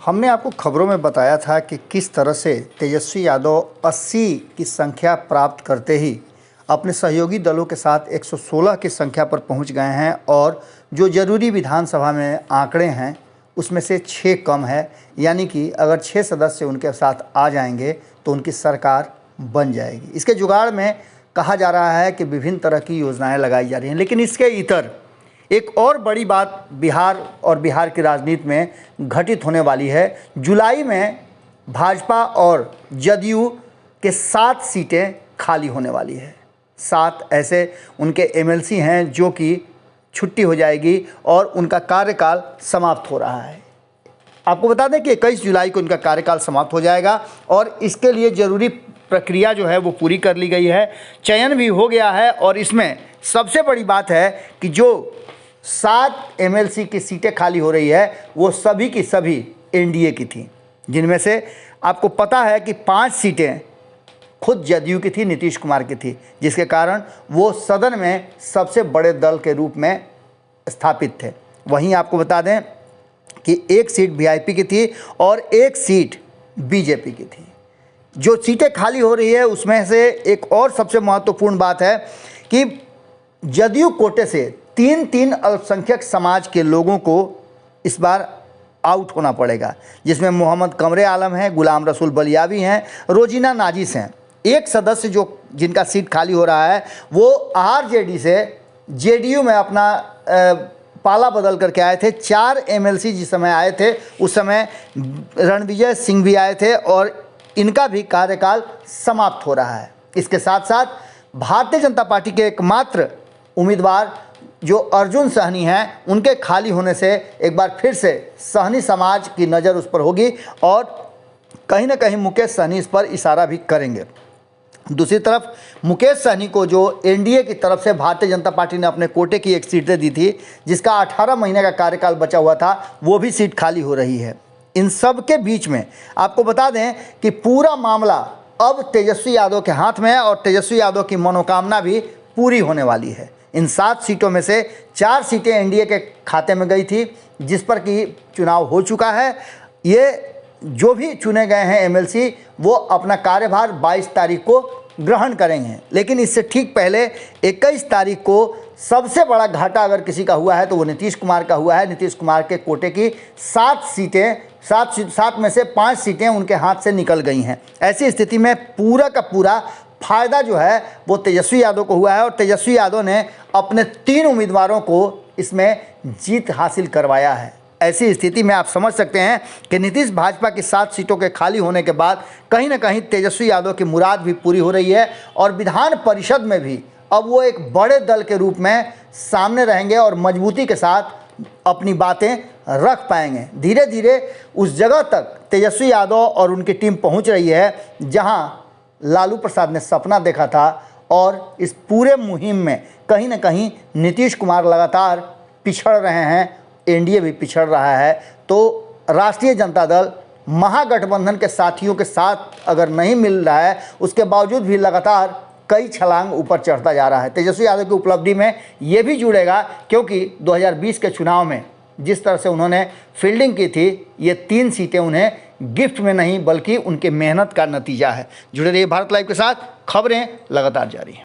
हमने आपको खबरों में बताया था कि किस तरह से तेजस्वी यादव 80 की संख्या प्राप्त करते ही अपने सहयोगी दलों के साथ 116 की संख्या पर पहुंच गए हैं और जो जरूरी विधानसभा में आंकड़े हैं उसमें से 6 कम है, यानी कि अगर 6 सदस्य उनके साथ आ जाएंगे तो उनकी सरकार बन जाएगी। इसके जुगाड़ में कहा जा रहा है कि विभिन्न तरह की योजनाएं लगाई जा रही हैं, लेकिन इसके इतर एक और बड़ी बात बिहार और बिहार की राजनीति में घटित होने वाली है। जुलाई में भाजपा और जदयू के 7 सीटें खाली होने वाली है। 7 ऐसे उनके एमएलसी हैं जो कि छुट्टी हो जाएगी और उनका कार्यकाल समाप्त हो रहा है। आपको बता दें कि 21 जुलाई को उनका कार्यकाल समाप्त हो जाएगा और इसके लिए ज़रूरी प्रक्रिया जो है वो पूरी कर ली गई है, चयन भी हो गया है। और इसमें सबसे बड़ी बात है कि जो 7 एमएलसी की सीटें खाली हो रही है वो सभी की सभी एनडीए की थी, जिनमें से आपको पता है कि 5 सीटें खुद जदयू की थी, नीतीश कुमार की थी, जिसके कारण वो सदन में सबसे बड़े दल के रूप में स्थापित थे। वहीं आपको बता दें कि 1 सीट वीआईपी की थी और 1 सीट बीजेपी की थी। जो सीटें खाली हो रही है उसमें से एक और सबसे महत्वपूर्ण बात है कि जदयू कोटे से 3 अल्पसंख्यक समाज के लोगों को इस बार आउट होना पड़ेगा, जिसमें मोहम्मद कमरे आलम हैं, गुलाम रसूल बलियावी हैं, रोजीना नाजिस हैं। एक सदस्य जिनका सीट खाली हो रहा है वो आरजेडी से जेडीयू में अपना पाला बदल करके आए थे। 4 एमएलसी जिस समय आए थे उस समय रणविजय सिंह भी आए थे और इनका भी कार्यकाल समाप्त हो रहा है। इसके साथ साथ भारतीय जनता पार्टी के एकमात्र उम्मीदवार जो अर्जुन सहनी हैं, उनके खाली होने से एक बार फिर से सहनी समाज की नज़र उस पर होगी और कहीं ना कहीं मुकेश सहनी इस पर इशारा भी करेंगे। दूसरी तरफ मुकेश सहनी को जो एनडीए की तरफ से भारतीय जनता पार्टी ने अपने कोटे की एक सीट दी थी, जिसका 18 महीने का कार्यकाल बचा हुआ था, वो भी सीट खाली हो रही है। इन सब के बीच में आपको बता दें कि पूरा मामला अब तेजस्वी यादव के हाथ में है और तेजस्वी यादव की मनोकामना भी पूरी होने वाली है। इन 7 सीटों में से 4 सीटें एनडीए के खाते में गई थी, जिस पर कि चुनाव हो चुका है। ये जो भी चुने गए हैं एमएलसी वो अपना कार्यभार 22 तारीख को ग्रहण करेंगे, लेकिन इससे ठीक पहले 21 तारीख को सबसे बड़ा घाटा अगर किसी का हुआ है तो वो नीतीश कुमार का हुआ है। नीतीश कुमार के कोटे की 7 सीटें 7 में से 5 सीटें उनके हाथ से निकल गई हैं। ऐसी स्थिति में पूरा का पूरा फायदा जो है वो तेजस्वी यादव को हुआ है और तेजस्वी यादव ने अपने 3 उम्मीदवारों को इसमें जीत हासिल करवाया है। ऐसी स्थिति में आप समझ सकते हैं कि नीतीश भाजपा की 7 सीटों के खाली होने के बाद कहीं ना कहीं तेजस्वी यादव की मुराद भी पूरी हो रही है और विधान परिषद में भी अब वो एक बड़े दल के रूप में सामने रहेंगे और मजबूती के साथ अपनी बातें रख पाएंगे। धीरे धीरे उस जगह तक तेजस्वी यादव और उनकी टीम पहुंच रही है जहां लालू प्रसाद ने सपना देखा था और इस पूरे मुहिम में कहीं ना कहीं नीतीश कुमार लगातार पिछड़ रहे हैं, एनडीए भी पिछड़ रहा है। तो राष्ट्रीय जनता दल महागठबंधन के साथियों के साथ अगर नहीं मिल रहा है, उसके बावजूद भी लगातार कई छलांग ऊपर चढ़ता जा रहा है। तेजस्वी यादव की उपलब्धि में ये भी जुड़ेगा क्योंकि 2020 के चुनाव में जिस तरह से उन्होंने फील्डिंग की थी, ये 3 सीटें उन्हें गिफ्ट में नहीं बल्कि उनके मेहनत का नतीजा है। जुड़े रहिए भारत लाइव के साथ, खबरें लगातार जारी हैं।